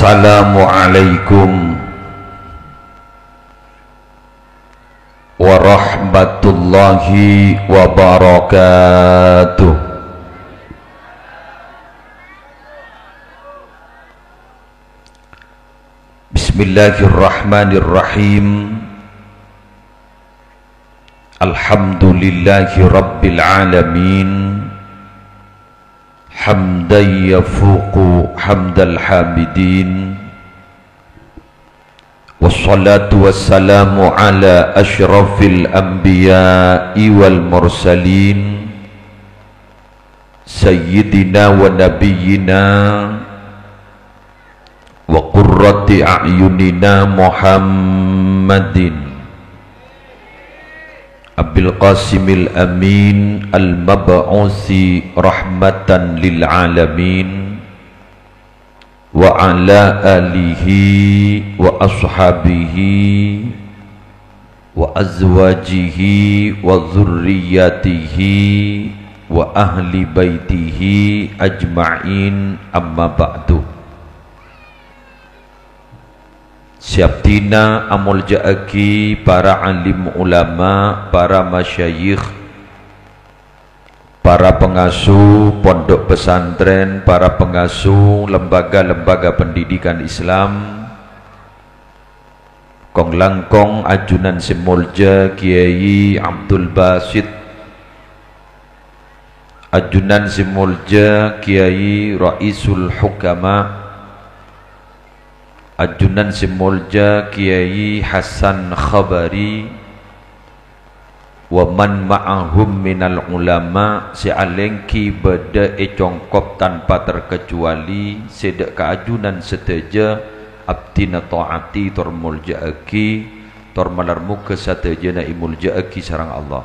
Assalamualaikum warahmatullahi wabarakatuh. Bismillahirrahmanirrahim. Alhamdulillahi rabbil alamin. Hamdan yafuqu hamdal hamidin. Wassalatu wassalamu ala ashrafil anbiya'i wal mursalin Sayyidina wa nabiyyina wa qurrati a'yunina Muhammadin Abil Qasimil Amin Al-Mab'usi rahmatan lil alamin wa ala alihi wa ashabihi wa azwajihi wa dhurriyyatihi wa ahli baitihi ajma'in, amma ba'du. Siap tina amul ja'aki para alim ulama, para masyayikh, para pengasuh pondok pesantren, para pengasuh lembaga-lembaga pendidikan Islam, kong langkong ajunan simulja Kiai Abdul Basit, ajunan simulja Kiai Raisul Hukama, ajunan simulja Kiai Hasan Khabari, wa man ma'ahum minal ulama, sealengki beda congkop tanpa terkecuali sedek keajunan seteja abdina ta'ati tor muljaaki tor malarmu kesatejana imuljaaki sarang Allah.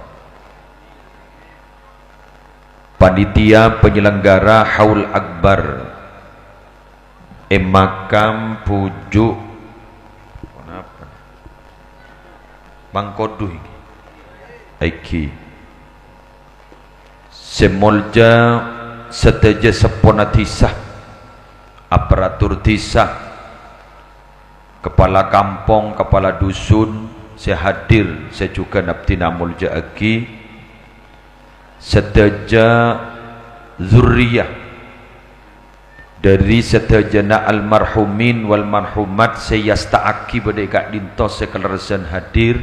Panitia penyelenggara Haul Akbar makam pujuk Bangkoduh iki semolja seteja sepona tisah aparatur tisah, kepala kampung, kepala dusun sehadir sejuga nabtina mulja aki seteja zurriyah dari setajana almarhumin wal marhumat seyasta'aki badai dinto sekelersen hadir,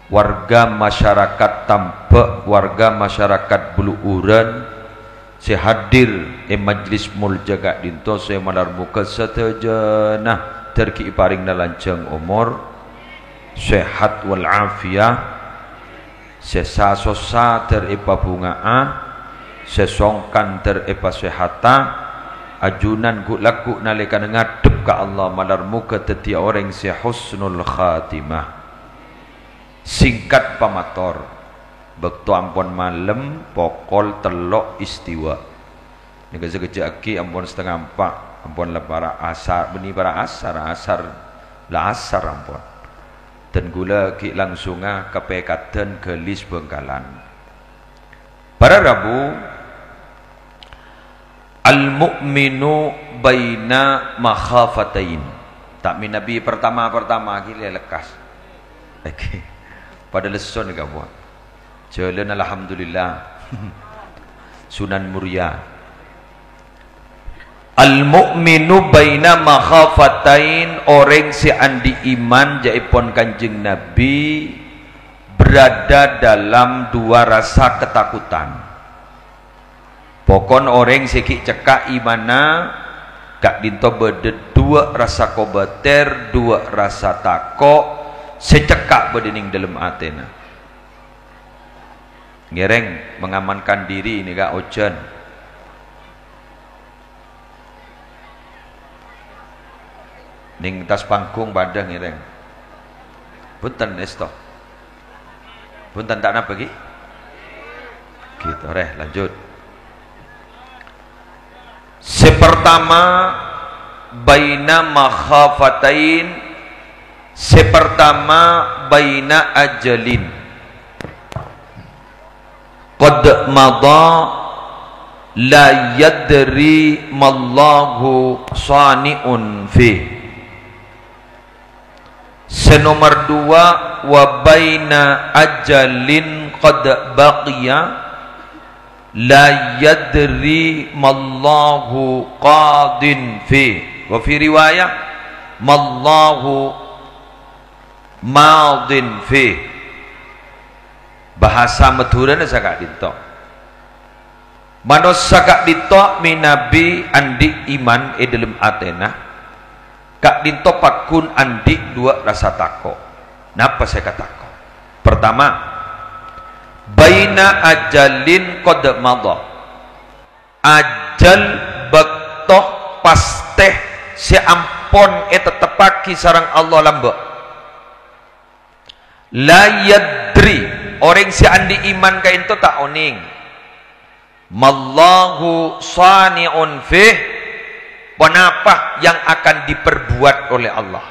warga masyarakat Tampak, warga masyarakat Buluuran sehadir majlis mulja gak dinto se malar muka setajana terki paring nalanceng umur sehat wal afiyah sesasosa teripa bungaa sesongkan teripa sehata ajunan ku laku nalika ngadep ka Allah malar muka tetia orang si husnul khatimah. Singkat pamator bekto ampun malam pokol telok istiwa ni keja aki ampun setengah empat ampun lepara asar beni para asar la asar ampun dan gula ki langsunga kepekaten gelis Bengkalan para Rabu. Al-mu'minu baina makhafatain. Tak min Nabi pertama gila lekas. Okey. Pada leson ke buat. Jalan alhamdulillah. Sunan Muria. Al-mu'minu baina makhafatain, orang si andi iman jaipun Kanjeng Nabi berada dalam dua rasa ketakutan. Pokon orang sikit cekak imana kak dinto berde dua rasa kobater, dua rasa takok secekak berdening dalam atena. Ngereng mengamankan diri ini kak ojan. Ning tas panggung badang ngereng. Punten esto. Punten tak napa lagi? Gitu reh lanjut. Sepertama baina makhafatain, sepertama baina ajalin qad madha la yadri mallahu sani'un fi. Senomor dua, wa baina ajalin qad baqiya la yadri mallahu qadin fi. Wa fi riwayah mallahu madin fi. Bahasa Madura na sakak dito. Manos sakak dito minabi andi iman dalam Athena. Kak dito pakun andi dua rasa tako. Napa saya katakan? Pertama, baina ajalin qad madha. Ajal bektoh pasteh si ampon tetepaki sarang Allah lambek. La yadri orang si andi iman ka itu tak oning. Mallahu sani'un fih. Penapa yang akan diperbuat oleh Allah.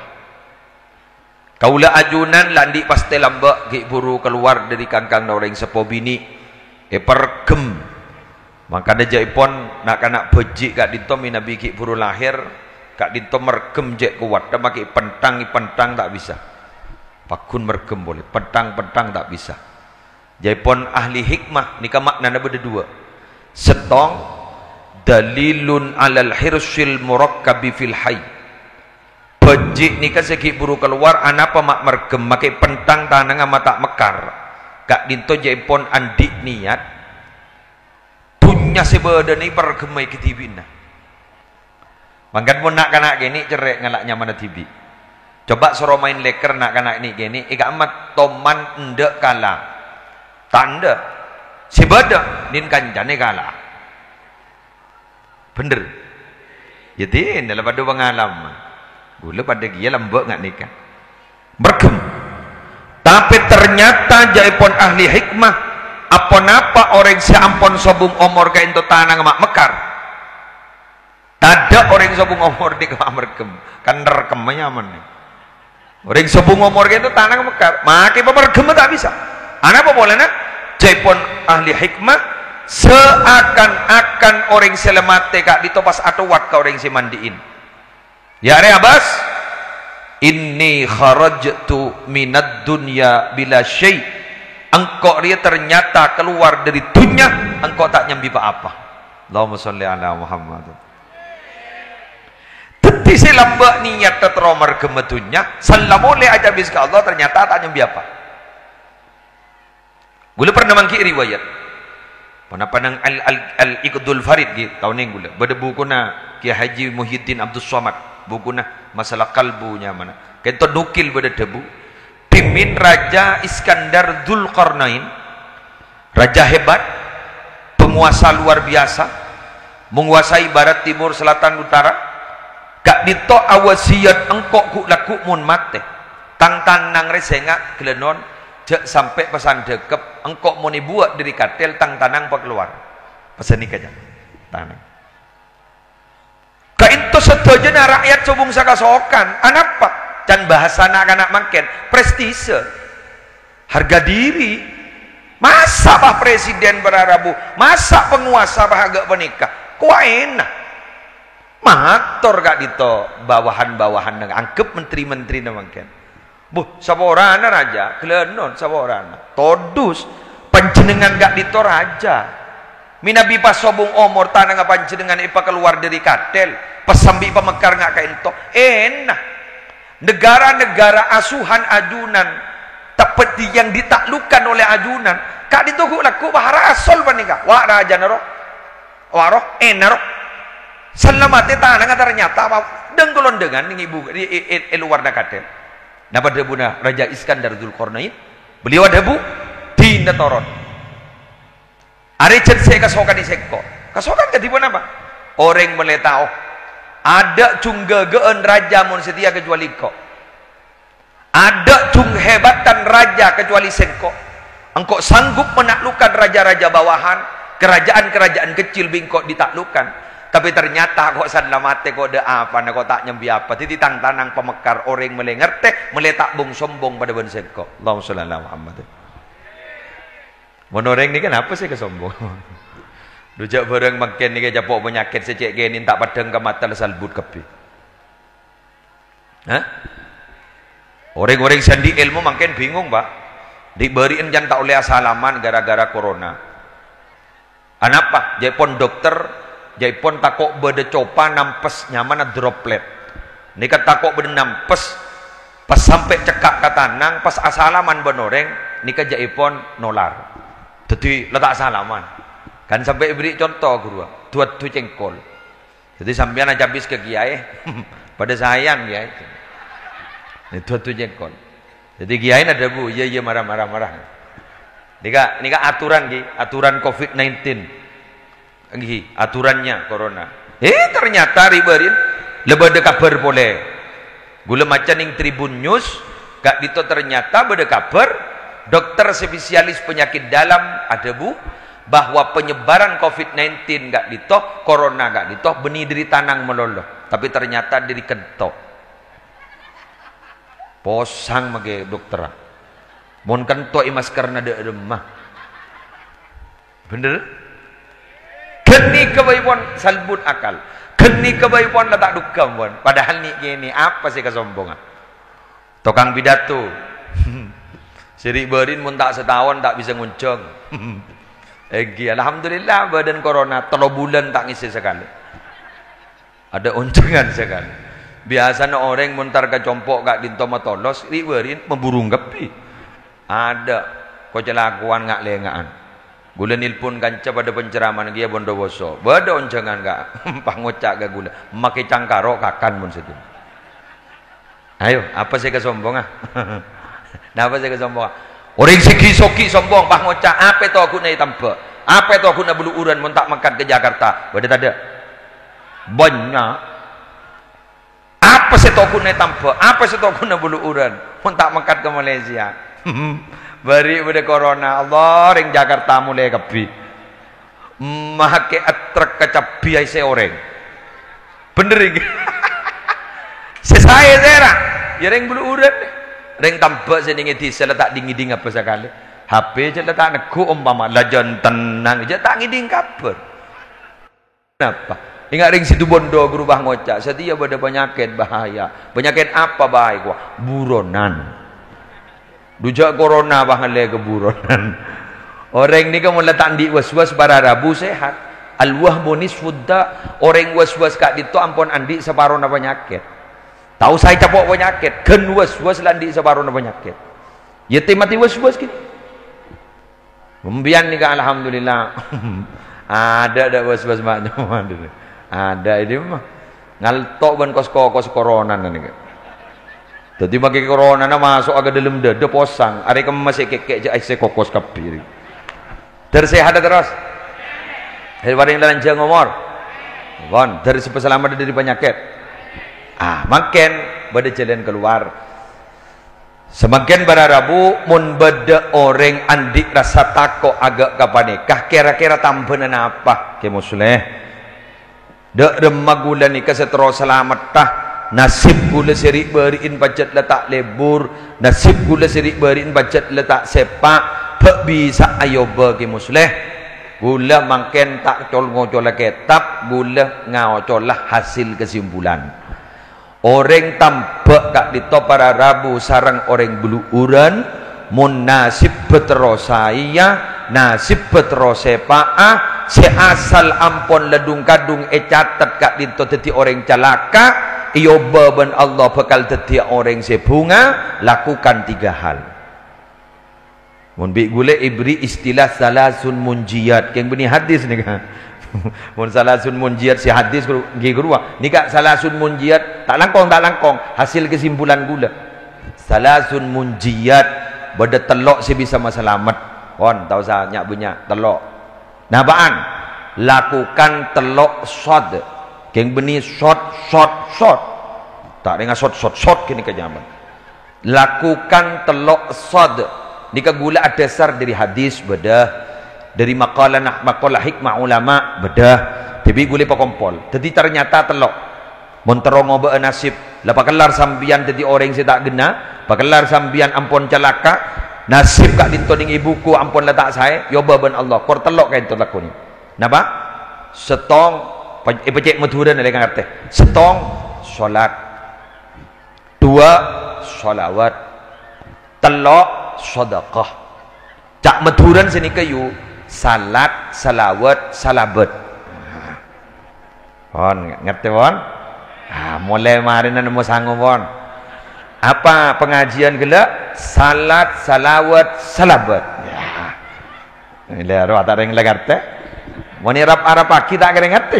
Kaula ajunan landi pasti lambak gi buru keluar dari kangkang orang sepo bini pergem. Maka ada jaipon nak kanak bejik kak dinto minabi gi buru lahir kak dinto mergem jek kuat dah maki pentang tak bisa. Pakun mergem boleh, pentang tak bisa. Jaipon ahli hikmah nikah makna beda dua. Setong dalilun alal hirsil murakkabi fil hayy. Bejik ni kan segi buru keluar anapa mak mergem makai pentang tanang ama tak mekar. Kak dinto jaipon andik niat punya sebeda ni pergemai ke tibina. Mangkat pun nak kanak gini cerek ngalaknya mana tibi. Coba suruh main leker nak kanak ni gini ika amat toman ndek kalah. Tanda sebeda nin kancane kalah. Bener. Jadi dalam pada pengalaman. Gula pada dia lembek nggak nikah. Bergem. Tapi ternyata jaipon ahli hikmah. Apa-apa orang seampun sobung omor ka into tanang mak mekar. Tada orang sobung omor di mak mergem. Kan rekemnya aman. Orang sobung omor ka itu tanang mekar. Makai pemergem tak bisa. Anak apa boleh nak? Jaipon ahli hikmah. Seakan-akan orang selemate kak ditopas atau wat ka orang semandiin. Ya re Abbas, inni kharajtu minad dunya bila syai. Engkau dia ternyata keluar dari dunia, engkau tak nyambi apa. Allahumma sholli ala Muhammad. Tapi selamba niat tetromar gemetunya, sallamole aja biska Allah ternyata tak nyambi apa. Gula pernah mangki riwayat. Panang al-Iqdul Farid gitu tahun ini gula. Bada buku na Kiai Haji Muhyiddin Abdul Somad. Buku na masalah kalbunya mana. Kento nukil bada debu. Pimpin Raja Iskandar Dzulqarnain. Raja hebat. Penguasa luar biasa. Menguasai barat, timur, selatan, utara. Kak dito awasiyat engkok ku laku mun mate. Tang tanang resengak gelenon. Jek sampai pesan dekep engkau mau buat dari katel tang tanang pak keluar pesan nikah jam tanang ka itu setuju na rakyat cobung sakasokan anapa dan bahasa anak-anak makin prestise harga diri masa bah presiden berarabu masa penguasa bahagia penikah kuah enak mator kak dito bawahan-bawahan angkep menteri-menteri namakan buh saborana raja kelenon saborana todus panjenengan gak dito raja minabi pas sobung omor tanang panjenengan ipa keluar dari katel pesambi pemekar gak kainto enak negara-negara asuhan ajunan tapi yang ditaklukkan oleh ajunan kak dito ku laku bahara asol panika wa raja naro waro naro salamate tanang ternyata denggolon dengan ibu di luar katel. Dapat debu na Raja Iskandar Dzulqarnain. Beliau ada debu di Netoron. Ari cen saya kasokan di seko. Kasokan ketipu apa? Orang meletao. Ada cunggegeun raja mun setia kecuali kau. Ada cung hebatan raja kecuali seko. Engkau sanggup menaklukkan raja-raja bawahan, kerajaan-kerajaan kecil bingkok ditaklukkan. Tapi ternyata kok sanlamate kok ada apa nak kok tak nyambi apa titi tang tanang pemekar orang melengerte meletak bung sombong pada ben seko. Allahumma sholli ala Muhammad. Mon orang ni kan apa sih kesombong? Dujak bareng makin ni ke japok penyakit secek gini tak padang ke mata salbut kepi. Hah? Orang-orang sandi ilmu makin bingung, Pak. Diberiin jangan tak oleh asalaman gara-gara corona. Anapa? Jaipon dokter, jaipon takok bede copa nampes nyaman droplet. Ni kata takok bede nampes pas sampai cekak kata nang pas asalaman benoreng ni jaipon nolar. Jadi letak asalaman. Kan sampai beri contoh guru, tuat tu cengkol. Jadi sampean aja habis ke kiai, pada sayang kiai. Ini tuat tu cengkol. Jadi kiai ada bu, iya marah. Nika aturan aturan COVID-19. Aturannya corona. Ternyata riberin lebih kabar boleh. Gula macan ing Tribun News, gak dito ternyata beda kabar dokter spesialis penyakit dalam ada bu. Bahwa penyebaran COVID-19 gak ditoh, corona gak ditoh, benih dari tanang meloloh. Tapi ternyata dari kentok. Posang mage dokter. Mon kentok masker nada remah. Bener? Keni kebaikon salbut akal. Keni kebaikon letak dukam pun. Padahal ni gini apa sih kesombongan? Tokang pidato. Siri berin mun tak setahun tak bisa nguncung. Alhamdulillah badan corona 3 bulan tak ngisi sekali. Ada untungan sekali. Biasanya orang muntar ke compok gak dintomatolos, riberin memburung gepi. Ada kecelakuan ngak lengaan. Gula nilpun kanca pada penceraman dia Bondowoso. Bada uncangan gak pangocak gak gula. Make cangkaro kakan mun situ. Ayo, apa sih kesombongan? Napa sih kesombongan? Orang segi-soki sombong pah ngocak apa tu aku naik tambah apa tu aku nak belu uran mun tak makan ke Jakarta beda tak ada banyak apa sih tu aku naik tambah apa sih tu aku nak belu uran mun tak makan ke Malaysia bari beda corona Allah ring Jakarta mulai kepi make atrek kecapi ai se orang bener ini saya ya ring belu uran ring tambak seningi di seletak dingiding apa sekali HP je letak neku umpama lajan tenang je tak ngiding kabar kenapa ingat ring situ bondo gerubah ngocak setia pada penyakit bahaya penyakit apa bahaya gua buronan dujak corona bahale ke buronan orang ni kamu letak di was-was bara rabu sehat al-wahmu nisfudda orang was-was kak dito ampun andi separuh na penyakit. Tahu saya capok penyakit, kan was-was landi separuh penyakit. Ya mati was-was gitu. Membian ni kan alhamdulillah. ada was-was maknya. Ada ini mah. Ngaltok ban kos corona ni kan. Jadi bagi corona na masuk agak dalam dada posang. Ari kamu masih kekek je aise kokos kapir. Tersehat terus. Hari dalam jang umur. Gon, dari selamat dari penyakit. Makin pada jalan keluar semakin berarabu mun beda orang andik rasa takut agak kapanikah kira-kira tambahan apa ke musleh dek remah gula nikah seterus selamat tah nasib gula sirik beriin bajet letak lebur nasib gula sirik beriin bajet letak sepak tak bisa ayo bagi musleh gula makin tak col-ngocol kitab gula ngaocolah hasil kesimpulan. Orang tambak kak dito para rabu sarang orang beluuran mun nasib beterosaya nasib beterosepaa seasal ampon ledung kadung catat kak dito teti orang calaka iyo beban Allah bakal teti orang sebunga lakukan 3 hal mun bi gule ibri istilah salasun munjiyat yang benih hadis ni kan mun salasun munjiat si hadis nggih guru nika salasun munjiat tak langkong hasil kesimpulan gula salasun munjiat beda telok si bisa masalamat kon tahu sa nyak bunyak telok nabaan lakukan telok shot keng benih shot tak dengan shot kini ke zaman lakukan telok shot nika gula ada dasar dari hadis beda dari makalah hikmah ulama bedah tapi gule pakompol jadi ternyata telok monterong ngoba nasib lapa kelar sambian jadi orang yang tak gena pakelar sambian ampun celaka nasib kak dintoning ibuku ampun letak saya yo beban Allah kor telok kain telak ni napa setong pecek Madura nak ngerti. Setong solat, dua solawat, telok sedekah. Cak Maduran sini kayu salat, salawat, salabat. Pon ngerti pon? Mulai marin nemu sanggup pon. Apa pengajian gila? Salat, salawat, salabat. Ya. Ini ada yang ngerti. Moni Arab kita kira ngerti.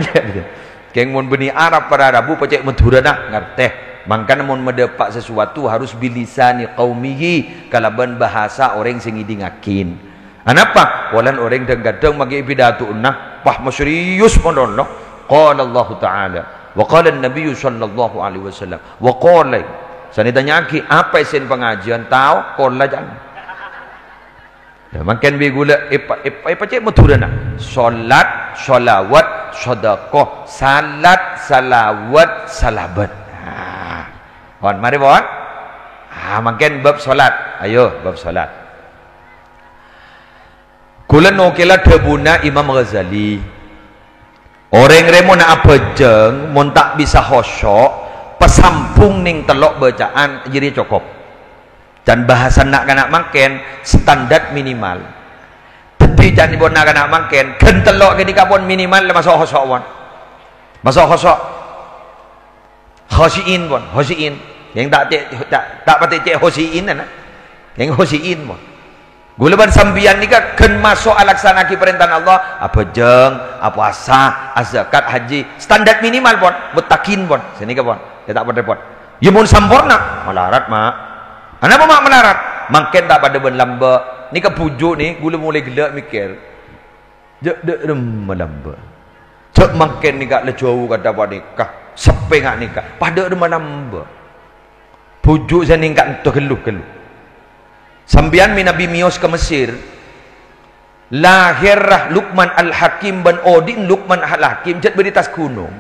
Keng mun beni Arab pada Arabu pecek Madura nak ngerti. Mangkana mun mendepak sesuatu harus bilisani qaumihi kalaban bahasa orang sing idingakin. Anapa? Walan orang kadang magi pidato nah, pah serius mondono. Qala Allah Taala wa qala an-nabiy sallallahu alaihi wasallam wa qala sani tanyaki apa isen pengajian tahu qala jangan. Ya makan bi gula pecek Madura nak. Salat, salawat, sedekah, salat, salawat, salabat. Pon mari pon. Makin bab solat. Ayo bab solat. Kula nokela debuna Imam Ghazali. Orang remo nak abejeng mun tak bisa khusyuk, pesampung ning telok bacaan jadi cukup. Dan bahasa nak kana makan standar minimal. Tapi jangan ibon nak kana makan kentelok ketika pun minimal masuk khusyuk pon. Masuk khusyuk. Khosiin pun, khosiin. Yang tak pati cek khosiin na. Yang khosiin pun. Gulaban sambian ni kan ken masuk alaksanaki perintah Allah, apa jeng, apa asa, zakat, haji, standar minimal pun, betakin pun. Sini ke pun. Dia tak repot. Ya mun sempurna, melarat mak. Kenapa mak melarat? Makin tak pada ben lamba. Ni ke pujuk ni, gula mulai gelak mikir. Jek dek melamba. Cek makin ni gak lejauh kata apa nikah. Sepe ngak nikah pada rumah namba pujuk saya ningkat untuk geluh-geluh sambian mi Nabi Mios ke Mesir lahirlah Luqman Al-Hakim ban Odin Luqman Al-Hakim jat beri tas gunung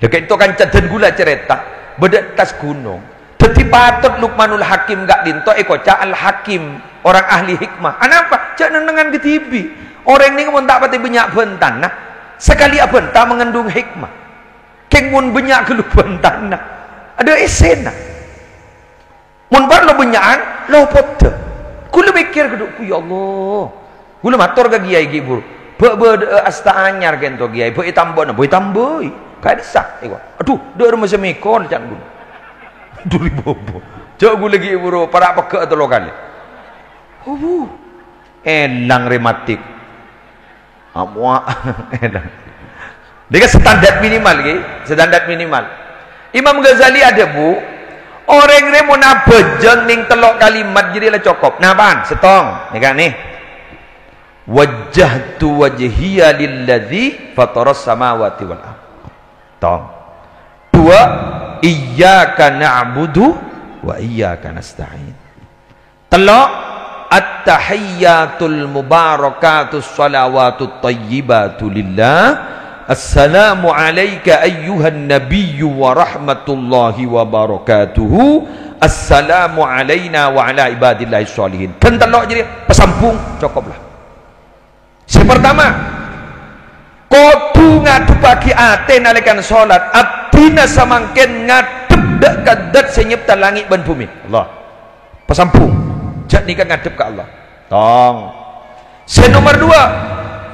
dekat itu kan cadan gula cerita bedak tas gunung teti patut Luqmanul Hakim gak dinto ekoca Al-Hakim orang ahli hikmah anapa cak nenengan ke TV orang ni pun tak pati banyak bentan nah sekali abenta mengandung hikmah keng mun banyak kelupan tanah ada esena mun bar lo benyaan lo pote kula mikir kedukku ya Allah kula matur ke giai gibur be asta anyar kento giai be tambah na be tambah ka desa aduh deur masa mikol jan guna duri bobo cok gula gi buru para peke telo kali elang rematik amwa elang dia standar minimal ke? Standar minimal. Imam Ghazali ada bu, orang remo nak bejeng ning telok kalimat jadi lah cukup. Nah ban, setong. Ni kan ni. Wajjahtu wajhiya lilladzi fataras samawati wal ardh. Tong. Dua, iyyaka na'budu wa iyyaka nasta'in. Telok at-tahiyyatul mubarakatus salawatut thayyibatu lillah. Assalamu alayka ayyuhan nabiyyu wa rahmatullahi wa barakatuhu. Assalamu alayna wa ala ibadillahi sholihin. Kan telok jadi pesampung cukuplah. Yang pertama, kudu ngadep bagi ate nalikan salat, abdina samangken ngadep dak kadat senyipta langit dan bumi. Allah. Pesampung. Jat nikah ngadep ke Allah. Tong. Nomor dua,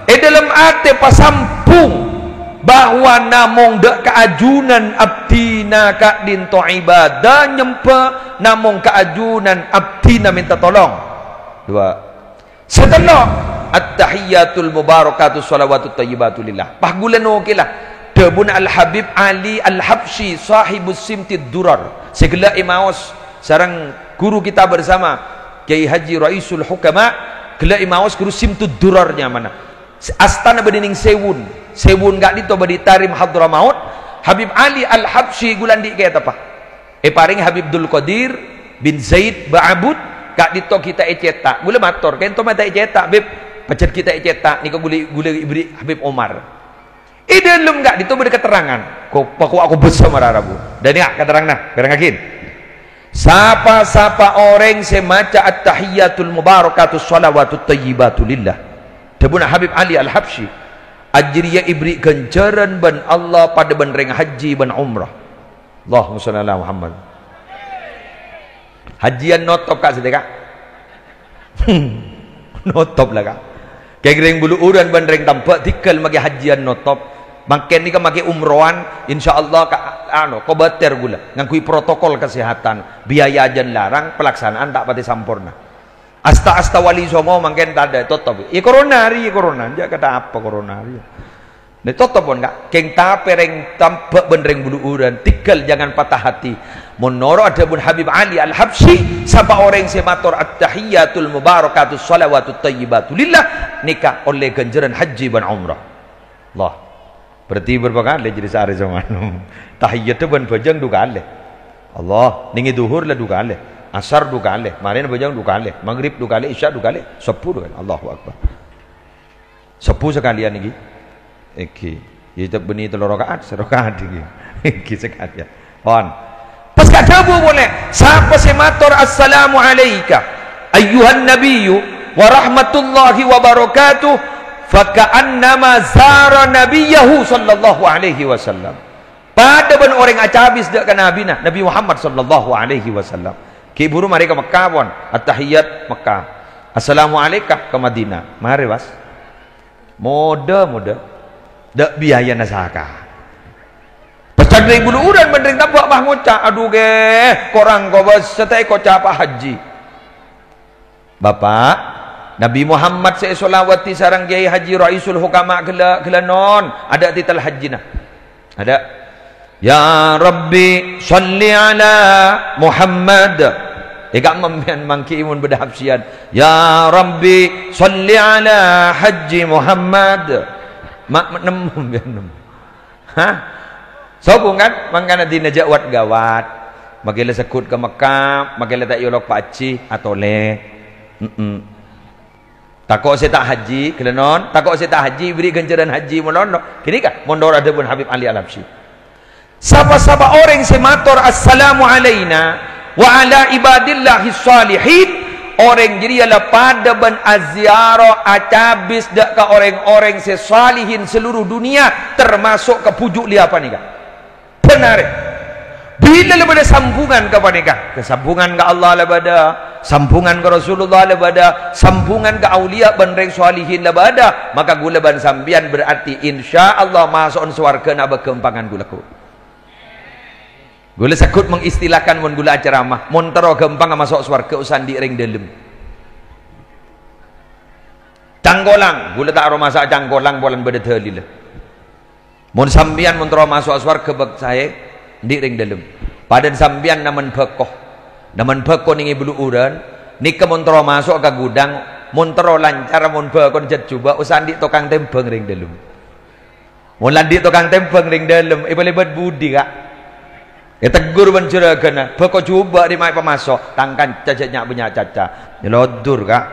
dalam ate pesampung bahwa namung dak keajunan abdina ka dinto ibadah nyempe namung keajunan abdina minta tolong. Dua. Setelah at-tahiyyatul mubarakatuh salawatut thayyibatu lillah. Pahgulan okelah. Debun Al-Habib Ali Al-Habsyi sahibus simtid durar. Segala imaos sarang guru kita bersama Kiai Haji Raisul Hukama, gela imaos guru simtud durarnya mana? Astana bedining sewun gak dito badi tarim Hadramaut. Habib Ali Al-Habsyi gulan di kaya apa paring Habib Abdul Qadir bin Zaid Ba'abud gak dito kita cetak gula mator kento mata cetak beb pecet kita cetak nika gula ibri Habib Omar idelum gak dito beda keterangan kok aku bersama Arabu dan ya keterang nah keterangakin sapa orang semaca at-tahiyyatul mubarakatus salawatut thayyibatu lillah. Debuna Habib Ali Al-Habsyi ajriya ibri ganjaran ban Allah pada benreng haji ban umrah. Allahumma shalli ala Muhammad. Hajian notop kak sedekah. Notop lah kak. Kayak bulu uran benreng tampak tikal magi hajian notop. Makin ni kan magi umrohan, insyaallah ka ko bater gula ngangkui protokol kesehatan, biaya ajan larang, pelaksanaan tak pati sampurna. Asta wali songo makin tak ada tutup. Corona dia kata apa corona ri. Ne tutup pun kak. Keng ta pereng tampak benreng bulu uran, tikal jangan patah hati. Menoro ada pun Habib Ali Al-Habsyi, siapa orang yang semator at-tahiyyatul mubarakatus salawatut thayyibatu lillah, nikah oleh ganjaran haji dan umrah. Allah. Berarti berapa kali jadi sehari zaman. Tahiyyat ban bajang dua kali. Allah, ningi duhur lah dua kali. Asar dua kali. Marin bajang dua kali. Maghrib dua kali, Isya dua kali. 10 kali. Allahu Akbar. 10 sekalian niki. Iki. Itu benih telur rakaat, serakaat iki. Iki sekalian. On. Pas kadabu boleh. Siapa semator assalamu alayka ayyuhan nabiyyu wa rahmatullahi wa barakatuh faka'annama zara nabiyahu sallallahu alaihi wasallam. Pada ben orang acabis dak kan nabi Nabi Muhammad sallallahu alaihi wasallam. Ki buru mari ke Mekah pon, at-tahiyyat Mekah. Assalamu alayka ke Madinah. Mari was. Muda. Dak biaya nasaka. Dari bulu uran bendring tabak bah ngocak, aduh ge korang kau bos setai kau capa haji. Bapak Nabi Muhammad salawati sarang kiai haji raisul hukama gela non ada titel haji nah. Ada ya Rabbi salli ala Muhammad. Ikak membian mangki imun bedahapsian. Ya Rabbi salli ala haji Muhammad. Mak nem. Hah? Sobung kan, mangkana dina jawat gawat, magila sekut ke Mekah, magila tak yolok paci atau le, takok saya tak haji, kelenon, takok saya tak haji, beri ganjaran haji monono, kini kan, mondor ada pun Habib Ali Al-Habsyi. Sapa orang semator assalamu alayna wa ala ibadillahi salihin, orang jadi ala pada ban aziarah acabis dak ke orang-orang sesalihin seluruh dunia, termasuk ke pujuk li apa nih kan? Benar. Bila lebada sambungan kepada nikah, kesambungan ke Allah lebada, sambungan ke Rasulullah lebada, sambungan ke aulia benreng salihin lebada, maka gula ban sambian berarti insyaallah masuk swarga na bekempangan gulaku. Gula sakut mengistilahkan mun gula ceramah, mun tero gempang masuk swarga usan di ring dalem. Canggolang, gula tak ro masak canggolang bolan beda telilah. Mun sambian mun tero masuk swarga bek saya di ring dalem. Padan sambian naman bekoh. Naman bekoh ningi bulu uran, nika mun tero masuk ke gudang, mun tero lancar mun bekoh jet coba usan di tukang tembeng ring dalem. Mun lan di tukang tembeng ring dalem, iba-ibat budi kak. Ya tegur ban juragan, bekoh coba di mai pemasok, tangkan cacatnya punya caca. Nyelodur kak.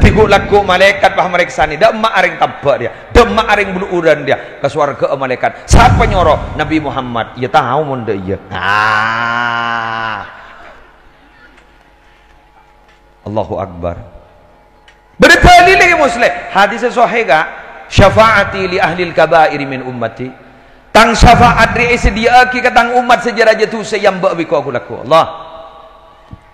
Tigu laku malaikat bah mereka ni dak mak aring tabak dia dak mak aring bulu uran dia ke swarga malaikat siapa nyoro Nabi Muhammad ya tahu mun dak iya Allahu Akbar berdalil lagi muslim hadis sahih ga syafaati li ahli al-kabair min ummati tang syafaat ri sedia ki katang umat sejarah jatuh sayamba bi ko aku laku Allah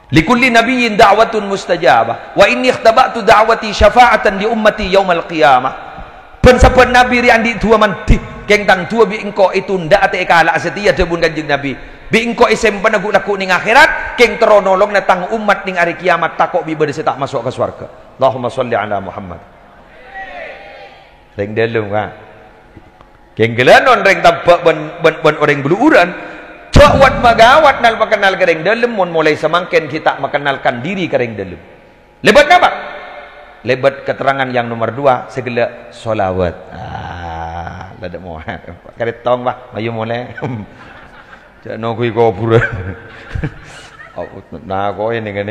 likulli nabiyyin da'watun mustajabah wa inni ikhtaba'tu da'wati syafa'atan li ummati yaumal qiyamah pen saben nabi ri andi tua man di keng tang tua bi engko itu ndak ate kala setia debun kanjeng nabi bi engko isem penagu laku ning akhirat keng teronolong natang umat ning hari kiamat takok bi bade tak masuk ke surga. Allahumma sholli ala Muhammad. Ring delum ka keng gelanon ring tabak ben orang bulu uran Jawat magawat nal makenal kering dalem mun mulai semangken kita mengenalkan diri kering dalem. Lebat apa? Lebat keterangan yang nomor 2 segala solawat. Lada mau. Karet tong bah, ayo mulai. Jangan kui kubur. Nah kau ini kan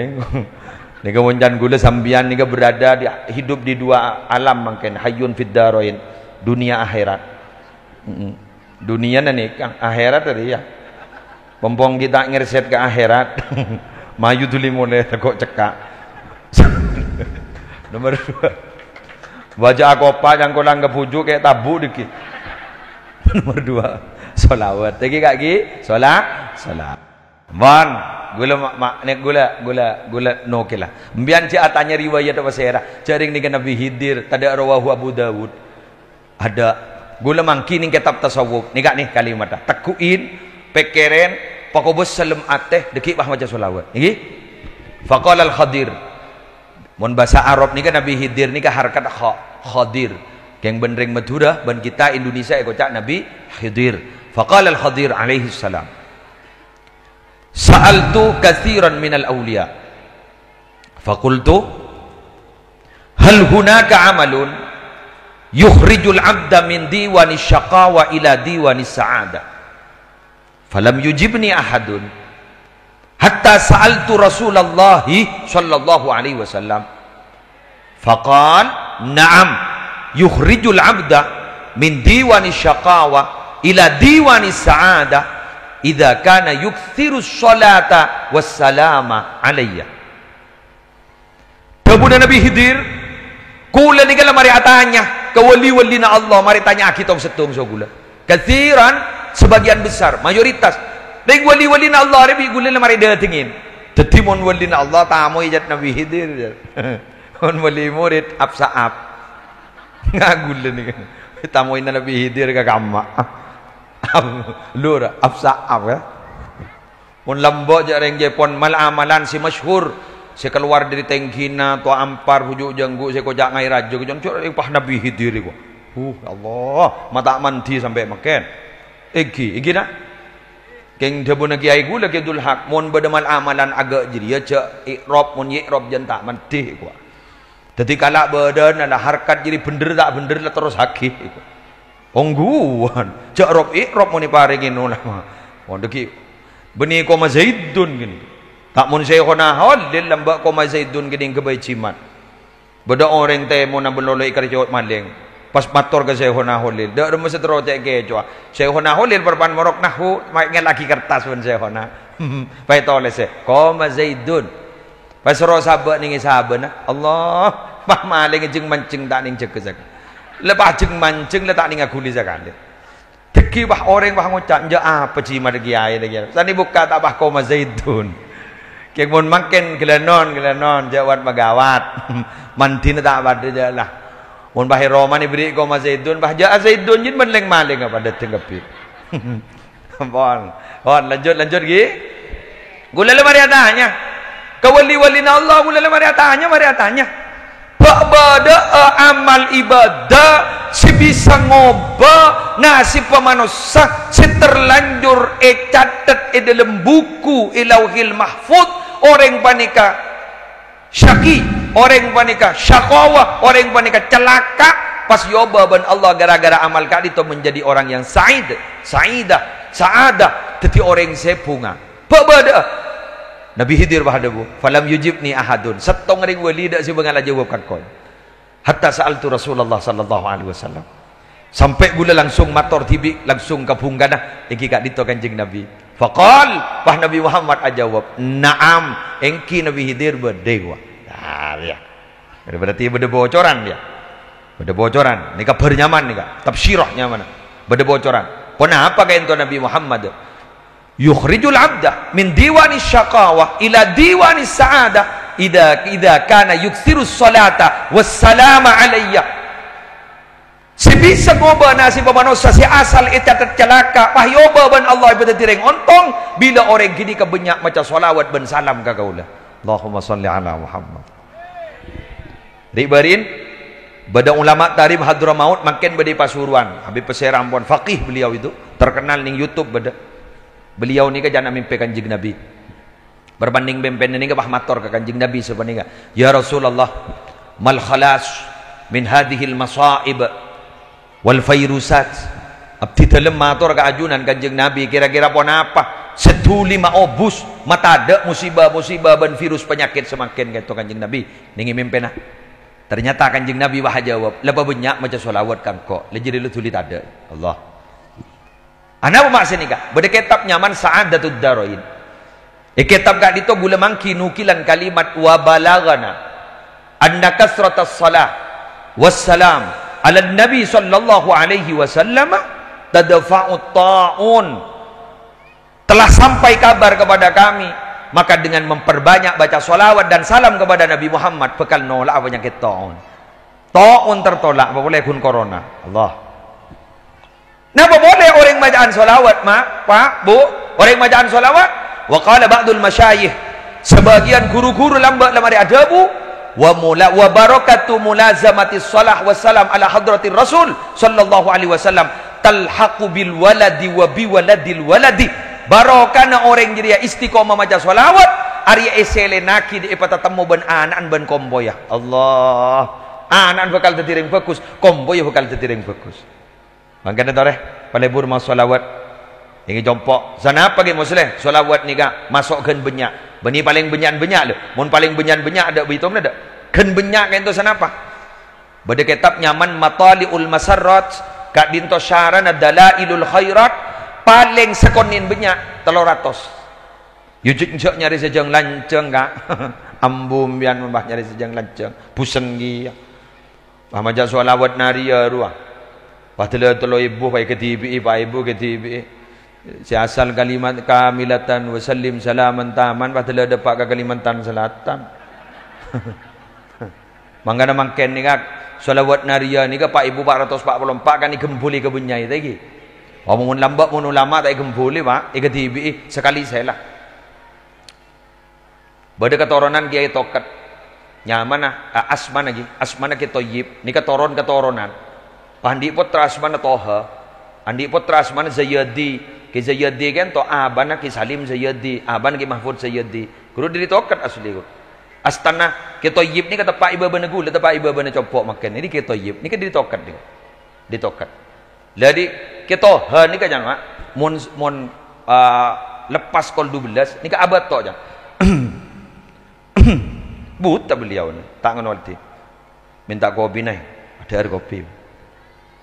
ni kemuncan gula sambian ni berada hidup di dua alam mungkin hayyun fid darain dunia akhirat. Dunia ni akhirat tadi ya. Pompong kita ngerset ke akhirat maju tuli mulai kok cekak. Nomor 2 Baca akopa yang kolang kepujuk kayak tabu dikit. Nomor 2 solawat. Lagi kak gi solat. Bon, gula nokilah. Mbian ci atanya riwayat apa sera. Jaring ni Nabi Khidir, tada rawahu Abu Dawud. Ada gula mangki ning kitab tasawuf. Ni kak nih kalimat dah. Tekuin, pekeren, pakobos salam ateh deki bah maca solawat. Niki? Faqala al-Khadir. Mun bahasa Arab ni kan Nabi Khidir ni kan harkat Khadir. Yang benring Madura ban kita Indonesia kocak Nabi Khidir. Faqala al-Khadir alaihi salam. Sa'altu katsiran minal awliya. Faqultu hal hunaka amalun yukhrijul 'abda min diwani syaqawa ila diwani sa'ada. Falam yujibni ahadun hatta sa'altu Rasulullah sallallahu alaihi wasallam. Faqal na'am yukhrijul 'abda min diwani syaqawa ila diwani sa'ada idza kana yukthiru sholata wassalama alayya. Kemudian Nabi Khidir kula ni kala mari atanya ke wali-wali na Allah mari tanya kita setung so gula. Katsiran sebagian besar mayoritas deng wali-wali na Allah rebi gula mari datengin. Dadi mon wali na Allah tamu ijat Nabi Khidir. Mon wali murid absaab. Ngagula ni kan. Tamu ina Nabi Khidir ka kamma. Lura absaab ya. Mon lambo jareng Jepon mal amalan si masyhur. Saya keluar dari tengkina to ampar hujuk janggu saya kojak ngai raja kejon cok pah Nabi Khidir ko. Allah, mata manti sampai makan. Iki nak. Keng debuna kiai gula ke Abdul Haq mon bedemal amalan agak jadi ya cak ikrab mon ikrab jan tak manti ko. Dadi kala badan ada harkat jadi bener tak bener lah terus hakik ko. Ongguan cak rob ikrab mon paringin ulah. Mon deki beni koma Zaidun gini. Tak mun Syekhona Halil lambak koma Zaidun gini kebai cimat. Beda orang temo na beloloi kerjot maling. Pas mator ke Syekhona Halil. Dak rumah setero cek kecoa. Syekhona Halil berpan morok nahu mai lagi kertas pun Syekhona. Pai tole se. Koma Zaidun. Pas ro sabak ningi sabana. Allah, bah maling jeung mancing tak ning cek kezak. Lepas jeung mancing le tak ning aguli zakale. Teki bah orang bah ngucap nja apa cimat kiai lagi. Sani buka tak bah koma Zaidun. Kek mun makin gelanon jawat magawat. Mantin tak pada jalah. Mun bahir Roma ni beri koma Zaidun, bah ja Zaidun jin menleng maling apa dateng kepi. Bon, lanjut gi. Gula le mari atanya. Ka wali-wali na Allah gula le mari atanya. Bada amal ibadah si bisa ngoba nasi pemanusa si terlanjur catat dalam buku Ilauhil Mahfud. Orang panika syaki, orang panika syakawa, orang panika celaka pas yoba ban Allah gara-gara amal kali itu menjadi orang yang sa'adah teti orang sepunga pabada Nabi Khidir bahadabu falam yujibni ahadun setong ring wali dak si bangala jawabkan kon hatta sa'altu Rasulullah sallallahu alaihi wasallam sampai gula langsung mator tibi langsung kapung kana iki kak dito kanjeng Nabi. Faqal pah Nabi Muhammad ajawab na'am engki Nabi Khidir berdewa. Nah ya. Berarti beda bocoran dia. Beda bocoran. Ni kabar nyaman ni kak. Tafsirahnya mana? Beda bocoran. Kenapa kaya itu Nabi Muhammad? Yukhrijul 'abda min diwani syaqawa ila diwani sa'ada idza kana yuksiru salata wassalama alayya. Si bisa ngoba nasi pemanusia si asal ita tercelaka pahyoba ban Allah ibadah tireng ontong bila orang gini kebanyak maca solawat ban salam ka kaula. Allahumma salli ala Muhammad. Ribarin bada ulama tarif Hadramaut makin bade Pasuruan Habib Pesera Ambon faqih beliau itu terkenal ning YouTube bada. Beliau ni ka jana mimpi kanjeng Nabi. Berbanding bempen ni ka bah mator ka kanjeng Nabi sebenarnya. Ya Rasulullah mal khalas min hadhil masaib wal fairusat abdi dalem matur ka ajunan kanjeng Nabi kira-kira pon apa setuli maobus matada musibah ban virus penyakit semakin gitu kanjeng Nabi ningi mimpena ternyata kanjeng Nabi wah jawab leba banyak maca selawat kan kok jadi lu tuli tada Allah ana apa maksud ni kak beda kitab nyaman Sa'adatud Darain kitab kak dito gula mangki nukilan kalimat wa balagana anna kasratas salah wassalam ala nabi sallallahu alaihi wasallam tadfa'ut ta'un. Telah sampai kabar kepada kami, maka dengan memperbanyak baca solawat dan salam kepada Nabi Muhammad bekal nolak penyakit ta'un. Ta'un tertolak, apa boleh kun corona. Allah. Napa boleh orang bacaan solawat, mak, pak, bu, orang bacaan solawat. Wa qala ba'dul masyayikh, sebagian guru-guru lambat lamari adabu wa barakatu mulazamati shalah wassalam ala hadratir rasul sallallahu alaihi wasallam talhaqu bil waladi wa bi waladil waladi. Barokana orang jadi istiqomah maca solawat Arya esele naki di ipata temu ben anak ben komboy ya Allah. Anak bakal tetiring bagus, komboy bakal tetiring bagus. Mangkana tore palebur mas solawat. Ini jompok. Sana apa ge muslim? Solawat ni ga masukkan benyak. Beni paling benyak-benyak le. Mun paling benyak-benyak ada bitom ada. Ken benyak kan tu sana apa? Bade kitab nyaman Mataliul Masarrat ka dinto syarana Dalailul Khairat. Paling sekonin banyak 300. Yujud njok nyari sejeng lanceng kak. Ambum bian membah nyari sejeng lanceng. Puseng gi. Bah majak solawat naria ruah. Bah telo ibu pai ketibi pai ibu ketibi. Si asal kalimat kamilatan wa sallim salaman taman bah telo depak ke Kalimantan Selatan. Mangkana mangken ni kak solawat naria ni ke pak ibu 444 kan ni gembuli ke benyai tadi. Mun lambat mun ulama tak gembuli pak, ikatibi sekali saya lah. Bade ketoronan kiai tokat. Nyaman asman lagi, asmana ki toyib, ni ketoronan. Pandi putra asmana toha. Andi putra asmana Zayyadi. Ki Zayyadi kan to abana ki Salim Zayyadi, aban ki Mahfud Zayyadi. Guru diri tokat asli guru. Astana ki toyib ni kata pak iba bana gula, pak iba bana copok makan. Ni ki toyib, ni ke diri tokat dia. Ditokat. Jadi kita ni kan jangan mun lepas kol 12 ni kan abad tok jangan. Buta beliau ni tak ngonolti. Minta kopi naik. Ada air kopi.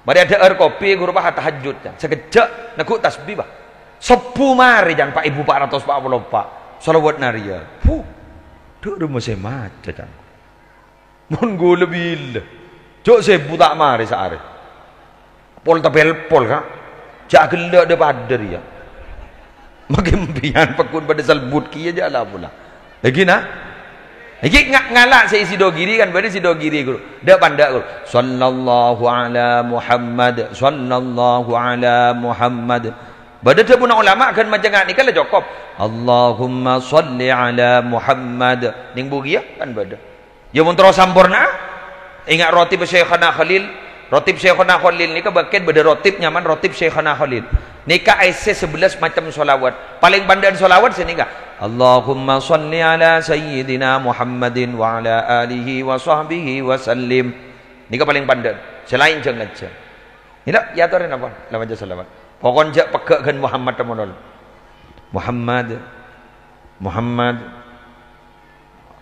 Mari ada air kopi guru bah tahajud jangan. Sekejap nak tasbih bah. Sepu mari jangan pak ibu 444. Salawat naria. Duk rumah saya maca jangan. Mun go lebih. Jok sebu tak mari sehari. Pol tabel pol kak. Jak gelak dia pada dia. Makin pian pakun pada salbut kia je lah pula. Lagi nak? Lagi ngalak saya isi dogiri kan pada si dogiri guru. Dak pandak guru. Sallallahu ala Muhammad, sallallahu ala Muhammad. Pada tu pun ulama kan macam ni kan lah cukup. Allahumma salli ala Muhammad. Ning bugi ya kan pada. Ya mun terus sampurna. Ingat roti Syekhana Khalil. Rotib Syekhana Khalil ni ke bakit beda rotib nyaman rotib Syekhana Khalil. Nika IC 11 macam solawat. Paling pandai solawat sini ka. Allahumma salli ala sayyidina Muhammadin wa ala alihi wa sahbihi wa sallim. Nika paling pandai. Selain jangan aja. Tidak, ya tahu apa? Lama aja solawat. Pokon jak pekakkan Muhammad temunol. Muhammad.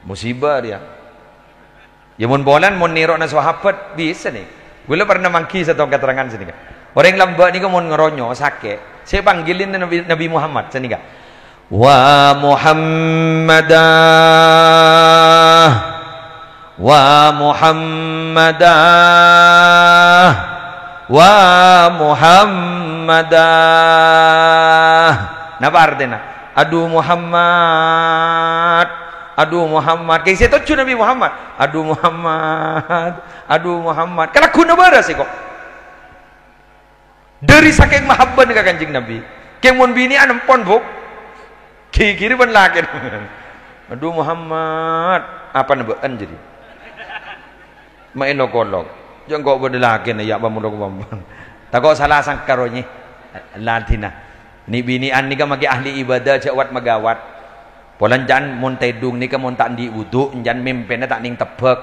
Musibah dia. Ya mun bolan mun nirok na sahabat bisa nih. Gula pernah mangki satu keterangan sini kan. Orang lambat ni kan mau ngeronyo sakit. Saya panggilin Nabi Muhammad sini kan. Wa Muhammadah, wa Muhammadah, wa Muhammadah. Napa artinya? Aduh Muhammad. Aduh Muhammad, kayak saya tahu Nabi Muhammad. Aduh Muhammad, aduh Muhammad. Kalau guna beras sih kok. Dari saking mahabban ke Kanjeng Nabi. Kayak mun bini anem pon buk. Kiri pun laki. Aduh Muhammad, apa nebaan jadi? Main lokolog. Jangan kau berdelaki na ya bamulog bambang. Tak kau salah sangkaronya. Lantina. Ni bini an ni ka magi ahli ibadah cewat magawat. Polan jan mun tedung ni ka mun tak di wudu jan mimpena tak ning tebek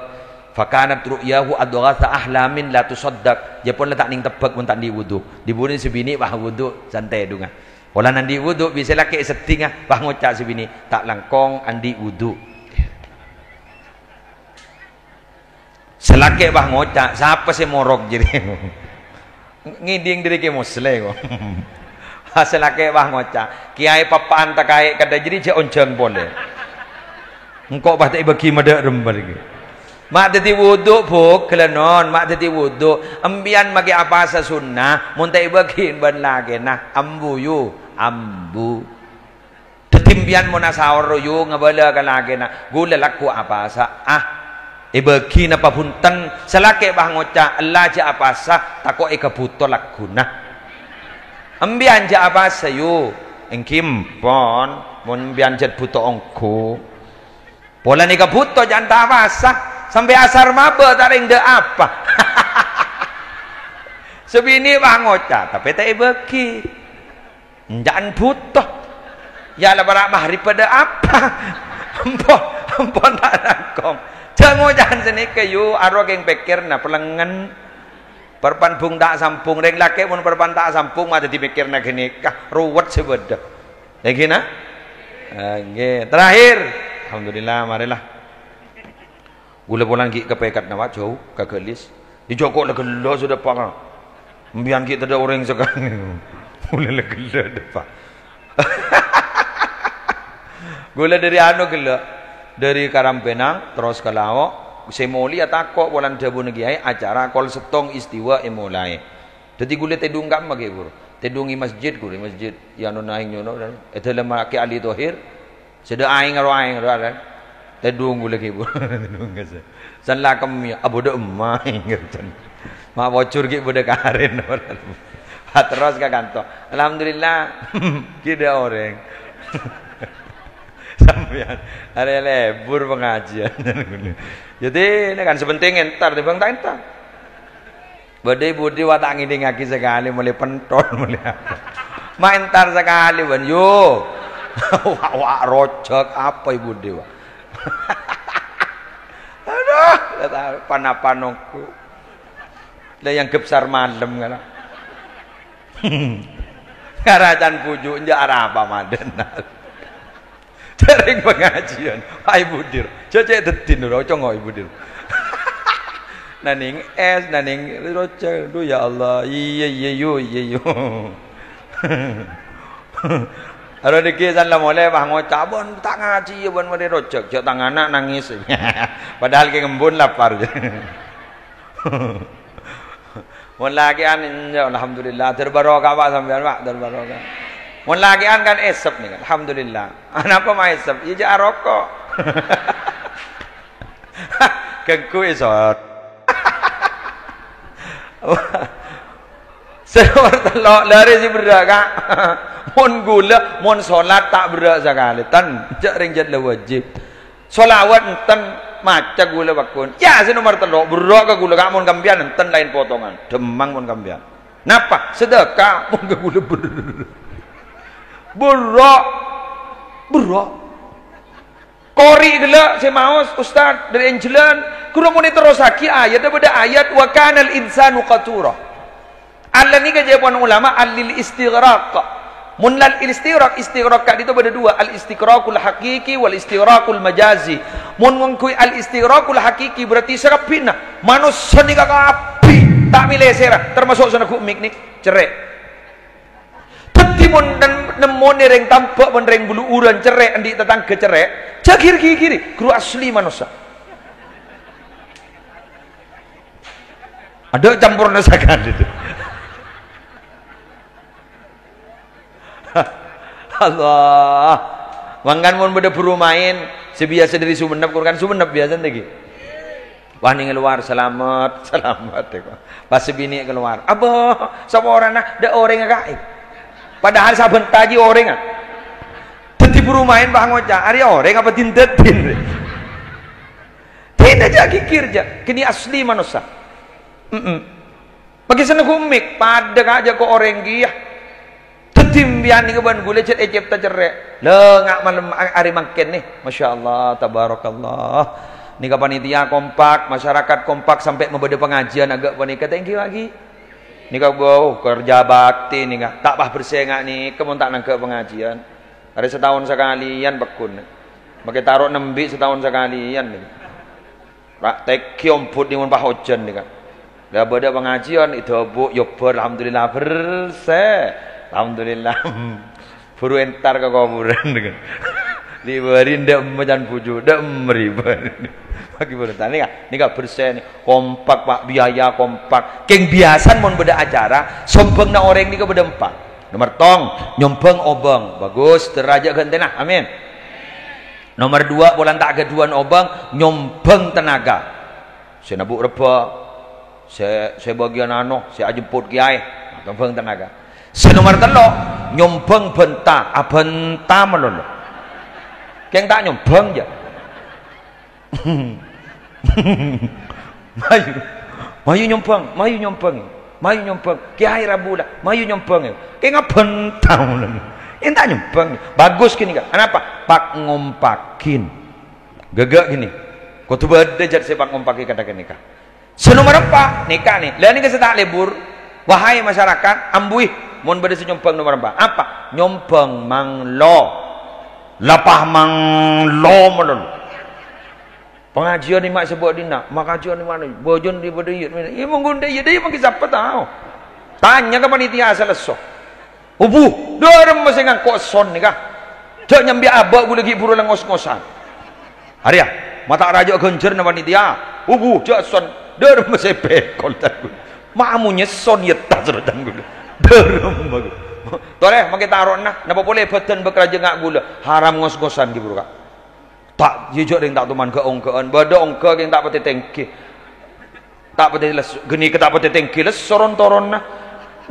fakanat ru'yahu adghatha ahlamin la tusaddaq je pun tak ning tebek mun tak di wudu dibuni sebini bah wudu santai dunga polan andi wudu bisa laki seting bah ngocak sebini tak langkong andi wudu selake bah ngocak siapa sih morok jadi ngiding diri ke muslim kok selake bah ngocak kiai papaan tak kaya kada jadi je onjang boleh engkau bah tak bagi madak rembal lagi Mak dadi wudu buk kelenon, mak dadi wudu. Ambian magi apa sa sunnah, mun tai bagin ban lagi nah ambu. Tetimbian mun asaur yu ngabala ka lagi nah gula laku apa sa ibagi na papunten salake bah ngoca Allah ja apa sa tako ikabuto lakuna. Ambian ja apa sa yu engkim pon mun bian jet buto ongko. Pola ni kabuto jan ta apa sa sampai asar maba taring de apa. Sebini bah ngoca tapi tak ibagi. Jangan butuh. Ya lah para mahri pada apa? Empon tak nangkong. Jangan sini kayu arwah yang pikir na pelengan perpan bung tak sampung reng laki pun perpan tak sampung mata dipikir na gini kah ruwet sebeda. Ya gina? Oke. Terakhir, alhamdulillah marilah. Gula pulang ki kepekat na jauh kagelis. Dijokok lah gelo sudah pak. Mbian kita ada orang sekarang. Gula lah gelo depan. Gula dari anu gelo dari Karampenang terus ke Lawok semoli atako bulan jabu negiai acara kol setong istiwa mulai. Jadi gula tedung kam magi guru. Tedungi masjid guru masjid yang non aing nyono eta lemah ke ali tohir. Seda aing karo aing ada. Tedung gula ki guru. Tedung kase. San la kami abuda emai ngerten. Ma bocor ki budak karen. Terus ke kantor. Alhamdulillah kita orang. Sampean are lebur pengajian. Jadi ini kan sepenting entar timbang tak entar. Badai budi watak ngidingaki sekali mulai pentol mulai apa. Ma entar sekali ban yo. Wak rojak apa ibu dewa. Aduh, panapanongku. Lah yang gebsar malam kan. Karajan pujuk nja araba madenal. Sering pengajian, hai budir, cecek detin dulu, congok ibu dir. Naning es, naning roca, du ya Allah, iya yo. Ada dikisan lah mulai bah ngocak, bon tak ngaji ya bon mari rocak, cak tangan anak nangis. Padahal ke ngembun lapar. Mon lagi an, alhamdulillah terbarokah pak sampean pak terbarokah. Mun lagian kan esep nih kan, alhamdulillah. Kenapa mah esep? Iya rokok. Kengku esot. Seorang telok lari si berak kak. Mun gula, mun solat tak berak sekali. Tan, cak ring jat wajib. Solawat enten maca gula bakun. Ya si nomor telok berak ke gula kak mun kambian enten lain potongan. Demang mun kambian. Napa? Sedekah mun ke gula Buruk kori gila si maus ustaz dari enjelan kudu muni terus haki ayat daripada ayat wa kanal insanu qatura Allah ni kejapan ulama alil istighraq mun lal istighraq kak itu ada dua al istighraqul hakiki wal istighraqul majazi mun ngkui al istighraqul hakiki berarti serapina manusia ni kakak api tak milih serah termasuk sana kumik ni cerai mun nemu nereng tampak menereng bulu uran cerai andi tetangga cerai cakir kiri kru asli manusia ada campur nasakan itu. Allah mangkan mun beda buru main sebiasa dari Sumenep kan Sumenep biasa lagi wah nih keluar selamat pas bini keluar abah sapa orang nah da orang gaib. Padahal saben taji orang ah. Dadi buru main bah ngocak, ari orang apa tindetin. Tidak aja kikir aja, kini asli manusia. Bagi sana kumik, pada aja ko orang giyah. Tetimbian ni keban gule cet ecep ta cerek. Lengak malam ari mangken nih, masya-Allah, tabarakallah. Ni panitia kompak, masyarakat kompak sampai membeda pengajian agak panika thank you lagi. Ni kau bau kerja bakti ni tak bah bersih ngak ni kemun tak nangke pengajian. Hari setahun sekalian bekun. Makai taruh nembi setahun sekalian ni. Rak tek kiomput ni mun bah hujan ni kan. Dah beda pengajian itu bu yober alhamdulillah bersih. Alhamdulillah. Buru entar ke kuburan ni kan. Riberin dak macan puju, dak riber. Bagi bener ni ka bersih ni. Kompak Pak, biaya kompak. Keng biasan mon beda acara, sombeng na orang ni ka beda empat. Nomor tong, nyompeng obeng. Bagus, teraja gentena. Amin. Nomor dua, bolan tak keduan obeng, nyompeng tenaga. Saya nabuk reba, saya bagian saya jemput kiai, nyompeng tenaga. Nomor telo, nyompeng bentah, bentah melulu. Keng tak nyompeng je. Mayu nyompeng. Kiai Rabu lah, mayu nyompeng. Keng bentah melulu. Tak nyompeng. Bagus gini kan? Kenapa? Pak ngompakin. Gegak gini. Kau tu berdejat saya pak ngompakin katakan nikah. Nomor 4 nikah nih. Lah ni kita tak lebur. Wahai masyarakat, ambui mun bade nyompeng nomor 4. Apa? Nyompeng manglo. Lapah manglo melulu. Pengajian ni mak sebut dina, pengajian ni mana? Bojon di berdayut. Ya menggundai ya dia panggil siapa tahu. Tanya ke panitia selesai. Ubu, dorem masih ngangkok son ni kah? Cak nyambi abak boleh pergi pura ngos-ngosan. Arya, mata raja genjer na panitia. Ubu, cak son, dorem masih pekol tangguh. Mamunya son ya tak sudah tangguh. Dorem bagus. Toleh, makin taruh nah, napa boleh beten bekerja ngak gula. Haram ngos-ngosan di pura. Tak, jujur yang tak tuman ke ongkaan. Bada ongka yang tak pati tengki. Tak pati les, geni ke tak pati tengki les soron-toron nah.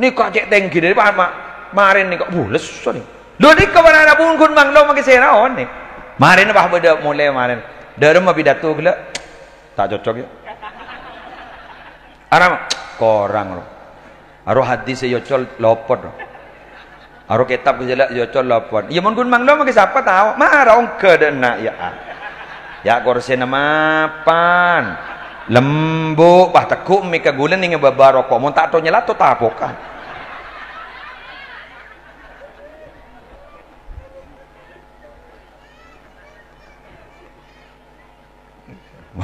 Ni kok cek tengki dari pak mak. Marin ni kok les sorry. Lu ni ke mana pun kun mang lo makin seraon ni. Marin apa beda mulai marin. Dalam pidato gila. Tak cocok ya. Aram korang lo. Aro hadis yo col lopot. Aro kitab kejelak yo col lopot. Ya mun kun mang lo makin siapa tahu. Mara ongke dena ya. Ya korsen mapan. Lembuk bah tekuk mi kagulan ni ngebabaroko. Mun tak to nyela to tapokan.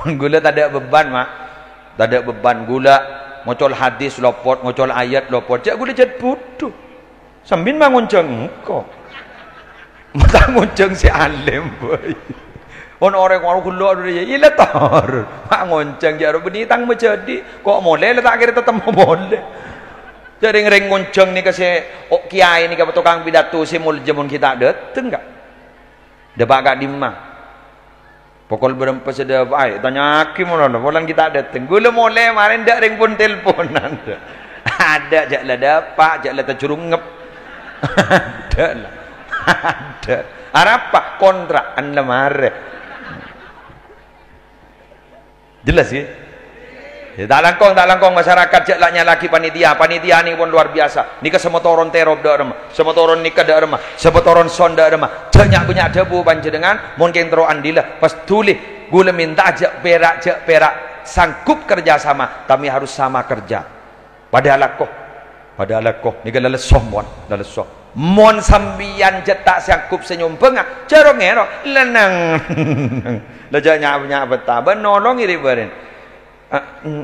Gula tak ada beban mak, tak ada beban gula. Ngocol hadis lopot, ngocol ayat lopot. Cak gula jad bodoh. Sambil manguncang engkau. Mata nguncang si alim boy. On orang gula dia, iya tar. Mak nguncang jaro beni tang menjadi. Kok boleh letak kira tetap boleh. Jadi ngering nguncang ni kasi kiai ni ke tukang pidato si muljamun kita dateng enggak? Depak gak dimah. Pokol berempat sedap baik. Tanya hakim mana? Bulan kita datang. Gula mulai marin dak ring pun teleponan. Ada jak lah dapat, jak lah tercurung ngep. Ada lah. Ada. Apa kontrak anda marah? Jelas ya? Ya, tak langkong masyarakat jak lah nyalaki panitia. Panitia ni pun luar biasa. Ni ke semotoron terop dak remah. Semotoron nikah dak remah. Semotoron son dak remah. Janyak punya debu panjenengan mungkin tero andila pas tulis gula minta jak perak sanggup kerja sama tapi harus sama kerja. Padahal koh ni kalau lesoh mon sambian jetak sanggup senyum bengak cerong ero lenang lejanya punya betah benolong iri beren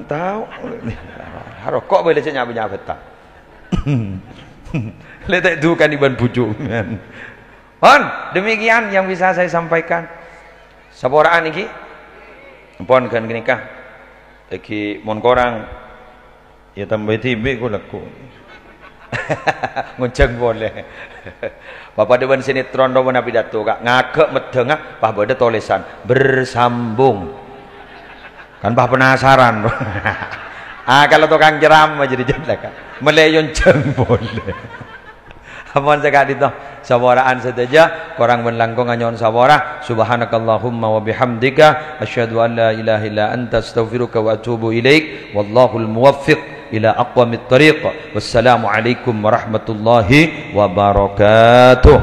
tahu harok kok boleh lejanya punya betah letak tu kan iban pucuk demikian yang bisa saya sampaikan. Saboraan iki pon kan gini kah iki mon korang ya tambah tibe ko laku nguncang boleh bapak dewan sinetron do mana pidato kak ngake medengah pah bade tulisan bersambung kan pah penasaran kalau tukang jeram jadi kan meleyon ceng boleh Amun sekali itu sawaraan saja korang menlangkong anyon sawara subhanakallahumma wa bihamdika asyhadu an la ilaha illa anta astaghfiruka wa atubu ilaik wallahul muwaffiq ila aqwamit thariq wassalamu alaikum warahmatullahi wabarakatuh.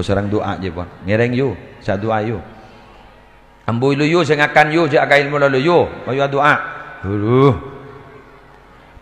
Sarang doa je pon ngereng yu sa doa yu amboi lu yu sing akan yu je akail mula lu yu ayo doa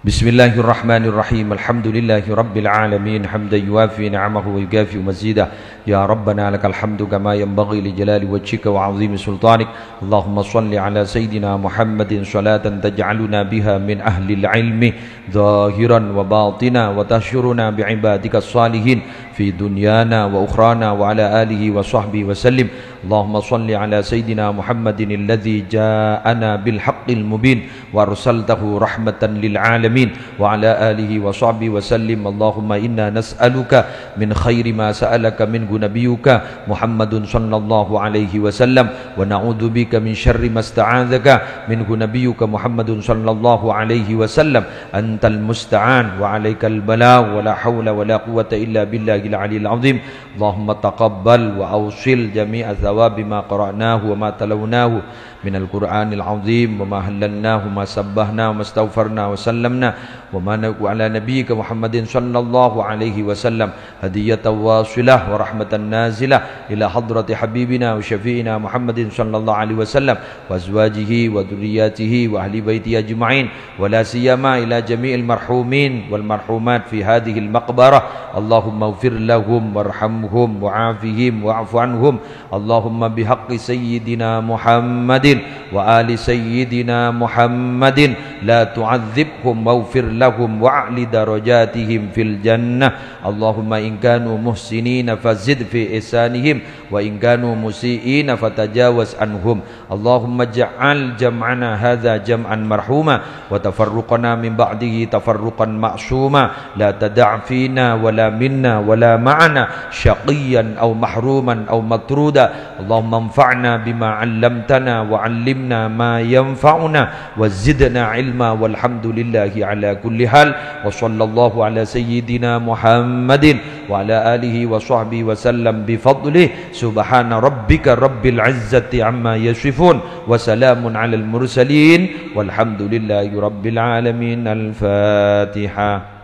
Bismillahirrahmanirrahim. Alhamdulillahi rabbil alamin. Hamdan yuwafi ni'amahu wa yukafi mazidah. Ya Rabbana lakal hamdu kama yanbaghi li jalali wajhika wa 'azimi sultanik. Allahumma shalli ala sayidina Muhammadin salatan taj'aluna biha min ahli al-ilmi zahiran wa batina wa tashuruna bi ibadika salihin fi dunyana wa ukhrana wa ala alihi wa sahbihi wa sallim. Allahumma shalli ala sayidina Muhammadin alladhi ja'ana bil haqqil mubin wa arsaltahu rahmatan lil alamin wa ala alihi wa sahbihi wa sallim. Allahumma inna nas'aluka min khairi ma sa'alaka minhu nabiyyuka Muhammadun sallallahu alaihi wasallam wa na'udzu bika min syarri ma sta'adzaka minhu nabiyyuka Muhammadun sallallahu alaihi wasallam. Antal musta'an wa 'alaikal balagh wa la haula wa la quwwata illa billahil aliyyil azim. Allahumma taqabbal wa awsil jami'a thawabi ma qara'nahu wa ma talawnahu minal Qur'anil azim wa ma halalnahu ma sabbahna wa mastaghfarna wa sallamna wa ma naqu ala nabiyyika Muhammadin sallallahu alaihi wasallam hadiyatan wasilah wa rahmatan nazilah ila hadrati habibina wa syafi'ina Muhammadin sallallahu alaihi wasallam wa azwajihi wa dhurriyyatihi wa ahli baiti ajma'in wa la siyama ila jami'il marhumin wal marhumat fi hadhihi al maqbarah. Allahumma ighfir lahum warhamhum wa'afihim wa'fu anhum. Allahumma bihaqqi sayyidina Muhammadin wa ali sayyidina Muhammadin la tu'adzibhum waghfir lahum wa'li darajatihim fil jannah. Allahumma in kanu muhsinina fazid fi ihsanihim wa in kanu musiiina fatajawaz anhum. Allahumma ja'al jam'ana hadza jam'an marhuma wa tafarruqana min ba'dihi tafarruqan ma'suma la tada' fina wa la minna wa la ma'ana syaqiyan aw mahruman aw matruda. Allahumma anfa'na bima 'allamtana wa 'allimna ma yanfa'una wa zidna 'ilma walhamdulillahi ala kulli hal. Wa sallallahu ala sayyidina Muhammadin wa ala alihi wa sahbihi wa sallam bi fadlihi. Subhana rabbika rabbil izzati amma yasifun wa salamun 'alal mursalin walhamdulillahi rabbil alamin. Al-Fatihah.